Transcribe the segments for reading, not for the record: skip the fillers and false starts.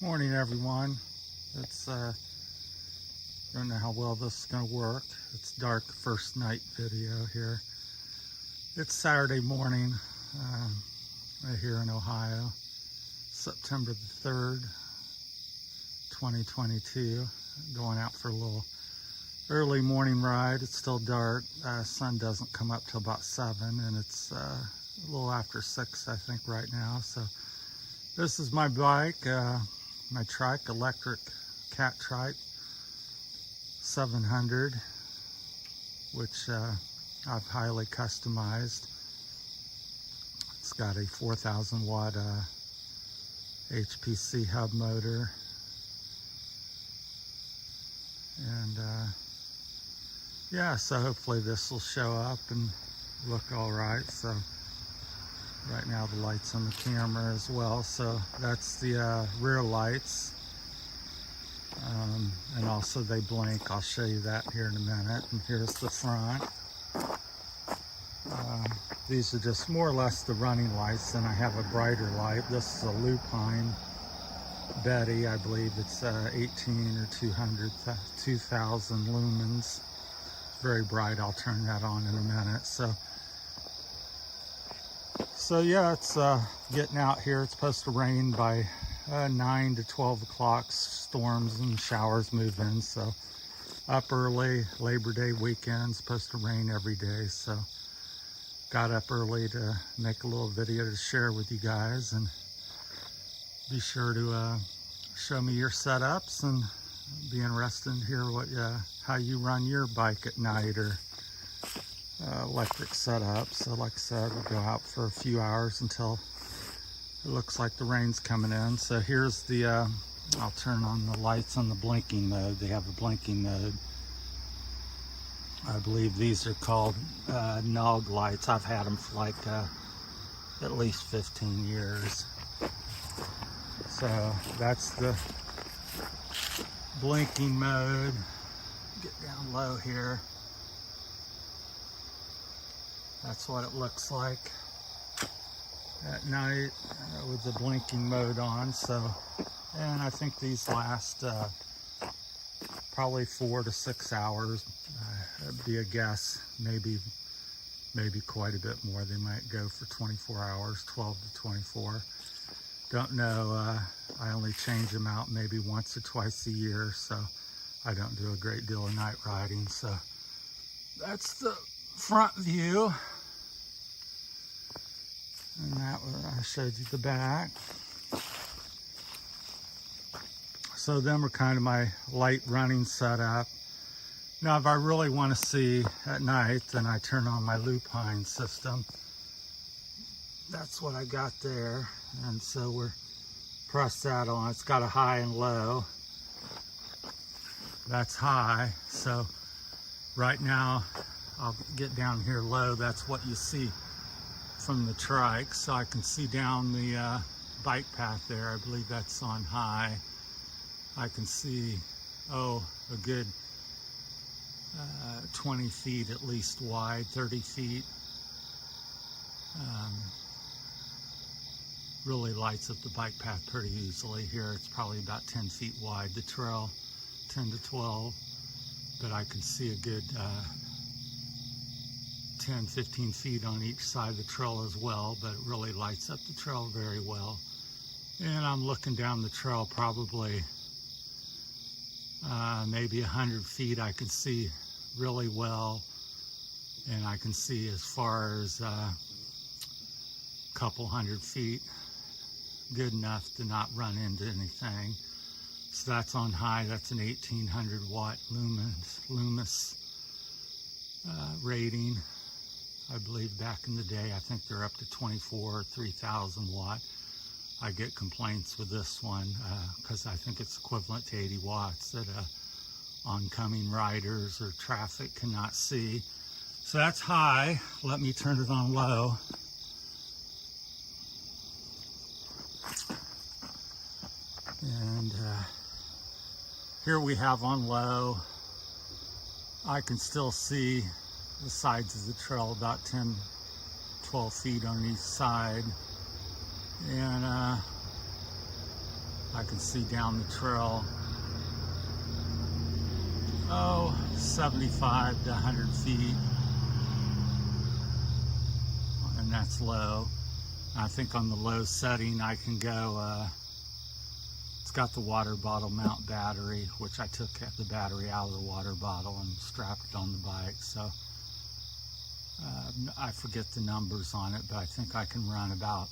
Morning, everyone. It's don't know how well this is going to work. It's dark first night video here. It's Saturday morning right here in Ohio, September the 3rd, 2022. Going out for a little early morning ride. It's still dark. Sun doesn't come up till about 7, and it's a little after 6, I think, right now. So this is my bike, my trike, electric Catrike 700, which I've highly customized. It's got a 4,000 watt HPC hub motor, and yeah, so hopefully this will show up and look all right. So right now the lights on the camera as well, so that's the rear lights, and also they blink. I'll show you that here in a minute. And here's the front. These are just more or less the running lights, and I have a brighter light. This is a lupine Betty. I believe it's 18 or 2,000 lumens. Very bright. I'll turn that on in a minute. So yeah, it's getting out here. It's supposed to rain by 9 to 12 o'clock. Storms and showers move in, so up early. Labor Day weekend, supposed to rain every day, so got up early to make a little video to share with you guys. And be sure to show me your setups, and be interested to hear what how you run your bike at night, or electric setup. So like I said, we'll go out for a few hours until it looks like the rain's coming in. So here's the I'll turn on the lights on the blinking mode. They have a blinking mode. I believe these are called nog lights. I've had them for like at least 15 years. So that's the blinking mode. Get down low here. That's what it looks like at night with the blinking mode on. So, and I think these last probably 4 to 6 hours. That'd be a guess. Maybe quite a bit more. They might go for 24 hours, 12 to 24. Don't know. I only change them out maybe once or twice a year, so I don't do a great deal of night riding. So that's the front view, and that I showed you the back. So them are kind of my light running setup. Now if I really want to see at night, then I turn on my lupine system. That's what I got there, and so we're press that on. It's got a high and low. That's high, so right now I'll get down here low. That's what you see from the trike, so I can see down the bike path there. I believe that's on high. I can see, a good 20 feet at least wide, 30 feet. Really lights up the bike path pretty easily. Here it's probably about 10 feet wide, the trail 10 to 12, but I can see a good 10, 15 feet on each side of the trail as well, but it really lights up the trail very well. And I'm looking down the trail probably maybe 100 feet. I can see really well, and I can see as far as a couple 100 feet, good enough to not run into anything. So that's on high. That's an 1800 watt luminous rating. I believe back in the day, I think they're up to 24 or 3,000 watt. I get complaints with this one because I think it's equivalent to 80 watts that oncoming riders or traffic cannot see. So that's high. Let me turn it on low. And here we have on low. I can still see the sides of the trail about 10, 12 feet on each side. And I I can see down the trail, 75 to 100 feet, and that's low. I think on the low setting I can go, it's got the water bottle mount battery, which I took the battery out of the water bottle and strapped it on the bike. So I forget the numbers on it, but I think I can run about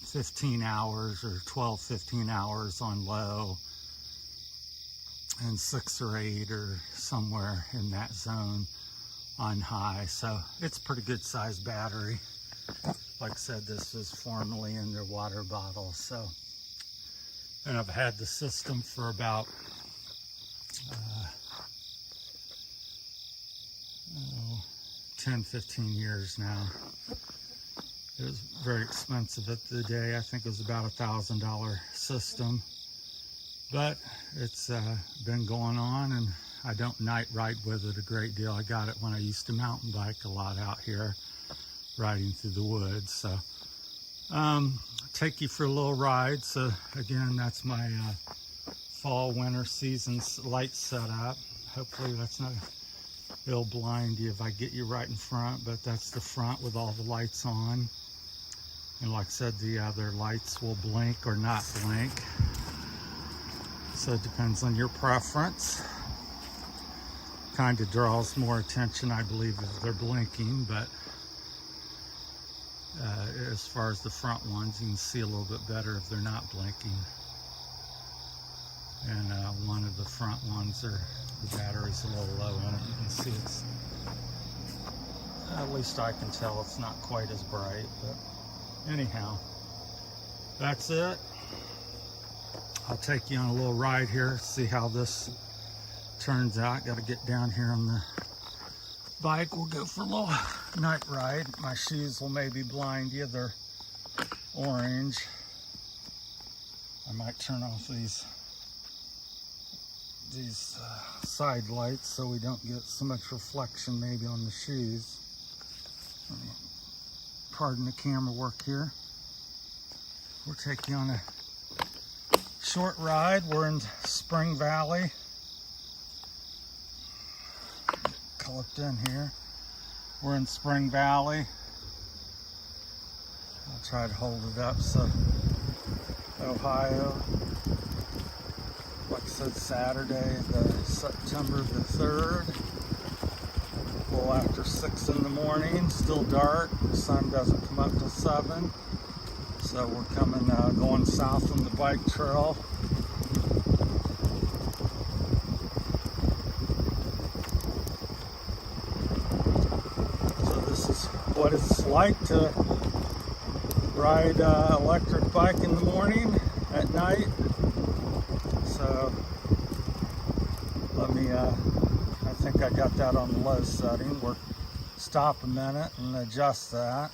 15 hours or 12, 15 hours on low, and 6 or 8 or somewhere in that zone on high. So it's a pretty good sized battery. Like I said, this was formerly in their water bottle. So, and I've had the system for about 10, 15 years now. It was very expensive at the day. I think it was about $1,000 system, but it's been going on, and I don't night ride with it a great deal. I got it when I used to mountain bike a lot out here, riding through the woods. So take you for a little ride. So again, that's my fall winter season light setup. Hopefully that's not, it'll blind you if I get you right in front, but that's the front with all the lights on. And like I said, the other lights will blink or not blink. So it depends on your preference. Kind of draws more attention, I believe, if they're blinking, but as far as the front ones, you can see a little bit better if they're not blinking. And one of the front ones, the battery's a little low on it. You can see it's, at least I can tell, it's not quite as bright, but anyhow, that's it. I'll take you on a little ride here, see how this turns out. Got to get down here on the bike. We'll go for a little night ride. My shoes will maybe blind you. They're orange. I might turn off these side lights so we don't get so much reflection maybe on the shoes. Pardon the camera work here. We'll take you on a short ride. We're in Spring Valley. Clipped in here. We're in Spring Valley. I'll try to hold it up. So, Ohio. Like I said, Saturday, September the 3rd. A little after 6 in the morning. Still dark. The sun doesn't come up till 7. So we're going south on the bike trail. So this is what it's like to ride electric bike in the morning, at night. So let me, I think I got that on the low setting. We'll stop a minute and adjust that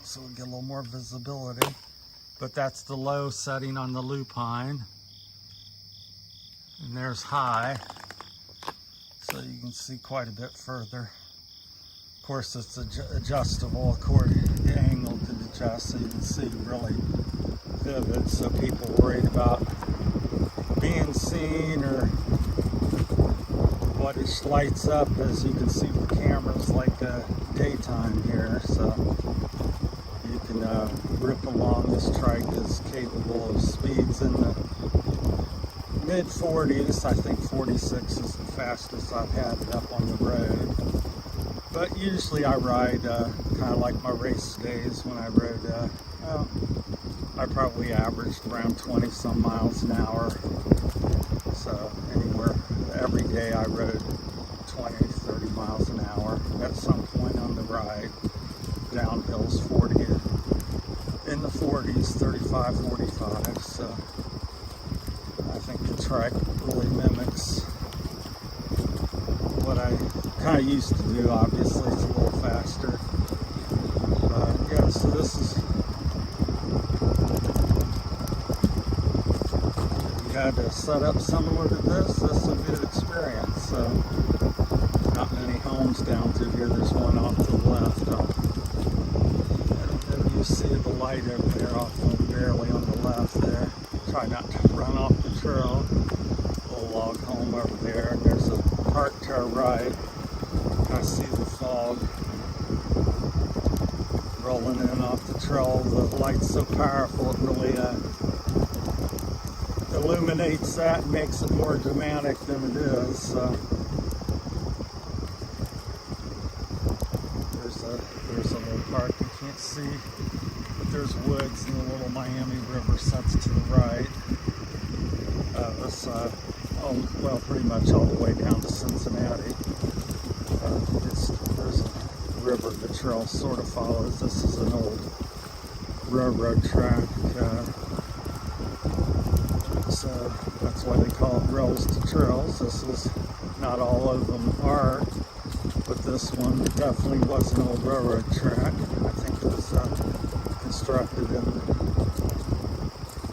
so we get a little more visibility. But that's the low setting on the lupine. And there's high, so you can see quite a bit further. Of course, it's adjustable according to the angle to adjust, so you can see really vivid. So people worried about being seen or what it lights up, as you can see with cameras, like daytime here. So you can rip along. This trike is capable of speeds in the mid 40s. I think 46 is the fastest I've had it up on the road. But usually I ride kind of like my race days when I rode, I probably averaged around 20 some miles an hour. So anywhere, every day I rode 20, 30 miles an hour at some point on the ride. Downhills 40, in the 40s, 35, 45. So I think the trike really mimics what I kind of used to do. Obviously it's a little faster. Yeah, so this is, if you had to set up similar to this would be an experience. So not many homes down through here. There's one off to the left. You see the light over there off barely on the left there. Try not to run off the trail. Little log home over there. And there's a park to our right. I see the fog rolling in off the trail. The light's so powerful it really illuminates that and makes it more dramatic than it is. So there's a little park you can't see, but there's woods and the little Miami River sets to the right. Well, pretty much all the way down to Cincinnati. There's a river the trail sort of follows. This is an old railroad track, so that's why they call it rails to trails. This is, not all of them are, but this one definitely was an old railroad track. I think it was constructed in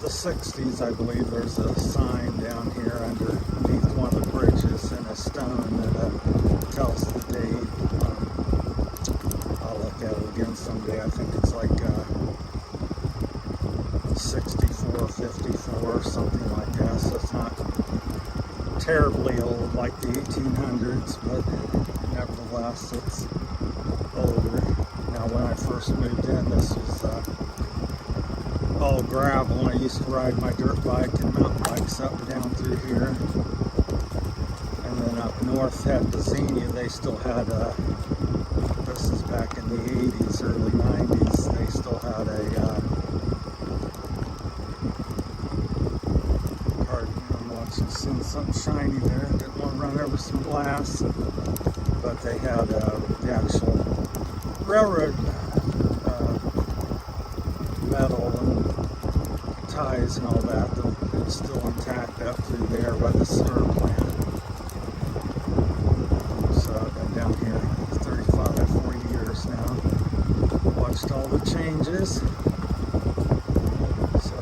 the 60s, I believe. There's a sign down here underneath one of the bridges in a stone that tells the date. I'll look at it again someday. I think it's like 64, 54, something like that. So it's not terribly old like the 1800s, but nevertheless it's older. Now when I first moved in, this was all gravel, and I used to ride my dirt bike and mountain bikes up and down through here. And then up north at Xenia, they still had this is back in the 80s, early 90s, they still had pardon me, I'm watching, seeing something shiny there. Didn't want to run over some glass, but they had the actual railroad metal and ties and all that. It's still intact up through there by the sewer plant. So I've been down here 35, 40 years now. Watched all the changes. So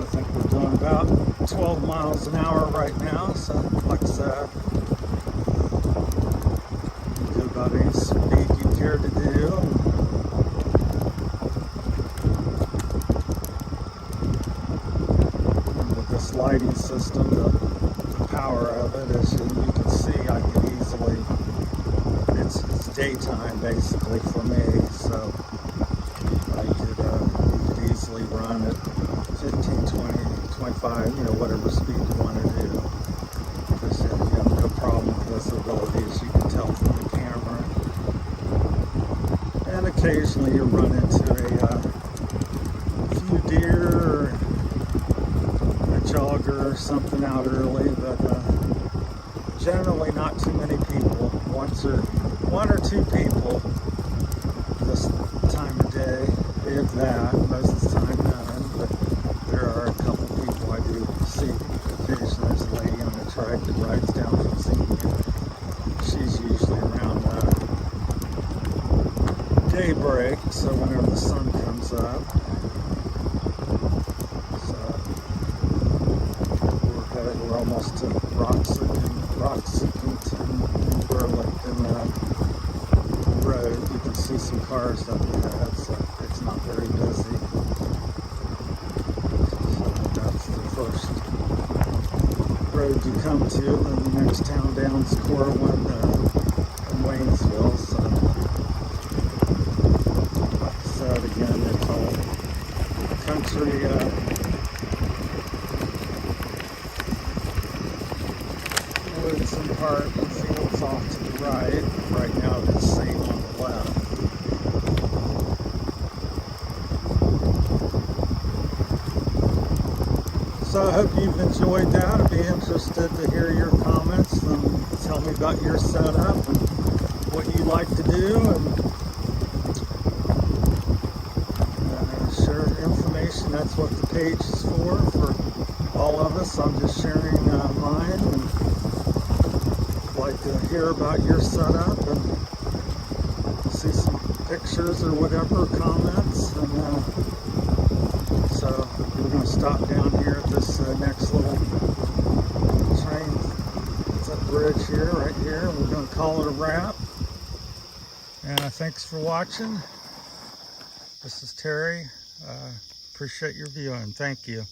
I think we're doing about 12 miles an hour right now. So like I said, you can do about any speed you care to do. This lighting system, the power of it, as you can see, I can easily, it's daytime basically for me, so you could easily run at 15, 20, 25, whatever speed you want to do, because you have no problem with visibility, as you can tell from the camera. And occasionally you run into a few deer or jogger or something out early, but generally not too many people. One or two people this time of day, if that. Most of the time none, but there are a couple people I do see occasionally. There's a lady on a trike that rides down from Xenia. She's usually around daybreak, so whenever the sun comes up. We're almost to Roxington and Burlington Road. You can see some cars up ahead, so it's not very busy. So that's the first road you come to, and the next town down is Corwin and Waynesville. So, like I said, again, it's all country. Woods and park and fields off to the right. Right now it's same on the left. So I hope you've enjoyed that. I'd be interested to hear your comments and tell me about your setup and what you like to do, and share information. That's what the page is for all of us. I'm just sharing mine, and like to hear about your setup and see some pictures or whatever, comments. And so we're going to stop down here at this next little train. It's a bridge here, right here. We're going to call it a wrap. And thanks for watching. This is Terry. Appreciate your viewing. Thank you.